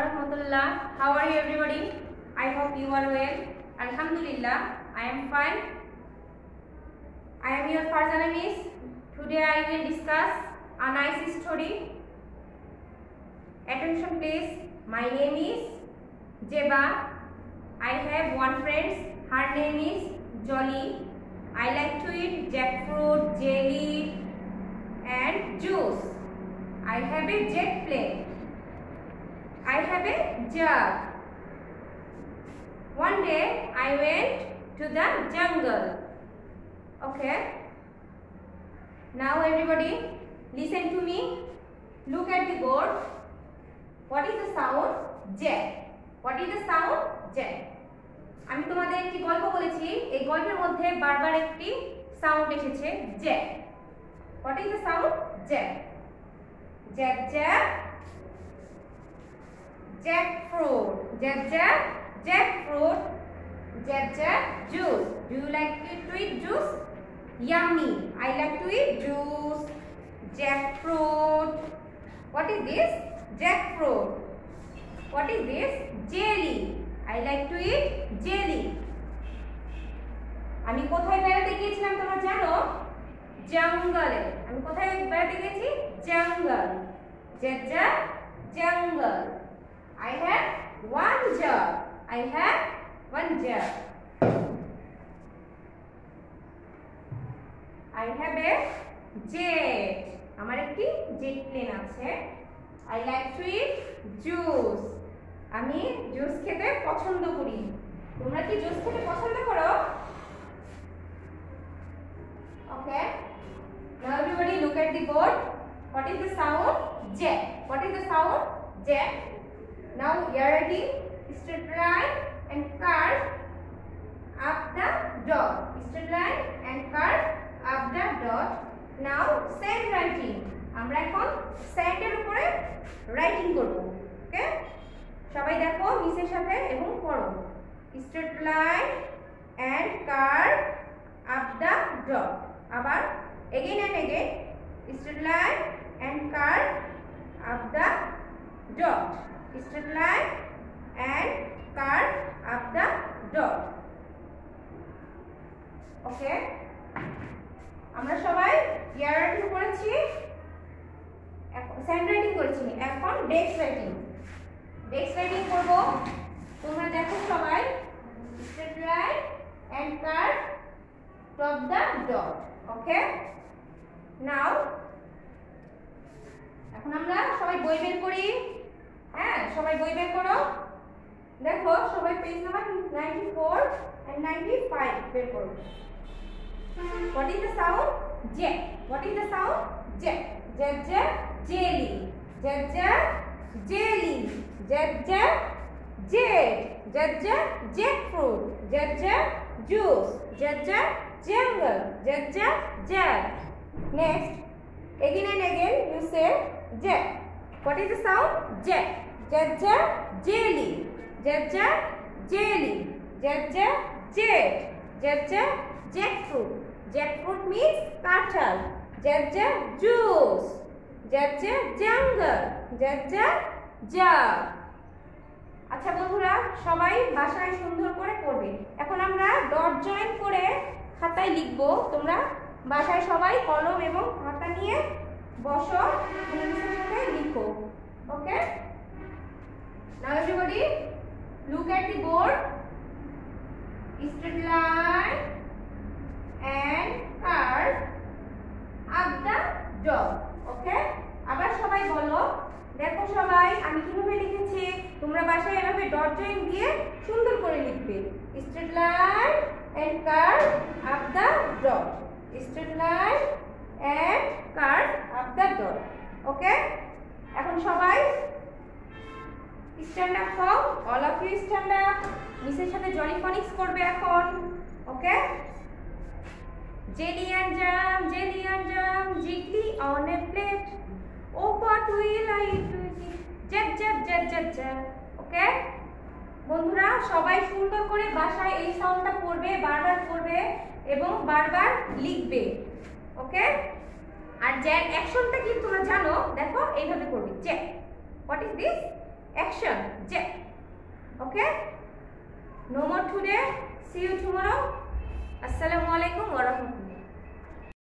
warahmatullah. How are you everybody? I hope you are well. Alhamdulillah, I am fine. I am your Farjana miss. Today I will discuss a nice story. Attention please. My name is Jeba. I have one friend. Her name is Jolly. I like to eat jackfruit, jelly and juice. I have a jet plane. I have a jug. One day I went to the jungle. Okay. Now everybody listen to me. Look at the board. What is the sound? Jet. What is the sound? Jet. আমি তোমাদের একটি গল্প বলেছি এই গল্পের মধ্যে বারবার একটি সাউন্ড এসেছে Jack what is the sound Jack Jack Jack jackfruit Jack Jack jackfruit Jack Jack juice do you like to eat juice yummy I like to eat juice jackfruit what is this jackfruit what is this jelly I like to eat jelly. আমি কোথায় বেড়াতে গিয়েছিলাম তোমরা জানো জঙ্গলে আমি কোথায় বেড়াতে গিয়েছি জঙ্গল জেজা জঙ্গল I have one jug I have one jug I have a jet আমার একটি জেট প্লেন আছে I like to eat juice আমি জুস খেতে পছন্দ করি তোমরা কি জুস খেতে পছন্দ করো Okay now everybody look at the board what is the sound jet what is the sound jet now here writing straight line and curve up the dot straight line and curve up the dot now sand writing আমরা এখন স্যান্ডের উপরে writing করব ওকে সবাই দেখো মিসের সাথে এবং পড়ো straight line and curve up the dot আবার again and again straight line and curve up the dot straight line and curve up the dot okay আমরা সবাই ইয়ার রাইটিং করেছি স্যান্ড রাইটিং করেছি এখন ডেস্ক রাইটিং ডেস্ক রাইটিং করব তোমরা দেখো সবাই straight line and curve top the dot okay now এখন আমরা সবাই বই বের করি হ্যাঁ সবাই বই বের করো দেখো সবাই পেজ নাম্বার 94 এন্ড 95 বের করো what is the sound jet what is the sound jet jet jet jelly jet jet jelly jet jet jet jet jet jackfruit jet jet juice jet jet jungle jet jet jet next again and again you say jet what is the sound jet jet jet jelly jet jet jelly jet jet jet jet jet jackfruit jackfruit means cattle jet jet juice jet jet jungle jet jet jug আচ্ছা বন্ধুরা সবাই ভাষায় সুন্দর করে পড়বে এখন আমরা dot join করে খাতায় লিখব তোমরা ভাষায় সবাই কলম এবং খাতা নিয়ে বসো মিসের সাথে লিখো okay now everybody look at the board straight line and curve up the dot okay আবার সবাই বলো দেখো সবাই আমি কিভাবে লিখেছি তোমরা বাসায় এভাবে ডট জয়েন দিয়ে সুন্দর করে লিখবে straight line and curve up the dot straight line and curve up the dot okay এখন সবাই স্ট্যান্ড আপ হও all of you stand up মিসের সাথে জলি ফনিক্স করবে এখন ওকে jelly and jam jiggly on a plate oh what will I do jab jab jab jab jab ওকে বন্ধুরা সবাই সুন্দর করে ভাষায় এই সাউন্ডটা পড়বে বারবার পড়বে এবং বারবার লিখবে ওকে আর জ্যাক অ্যাকশনটা কি তোমরা জানো দেখো এইভাবে করবে Jack what is this Action. J. Okay? No more today. See you tomorrow.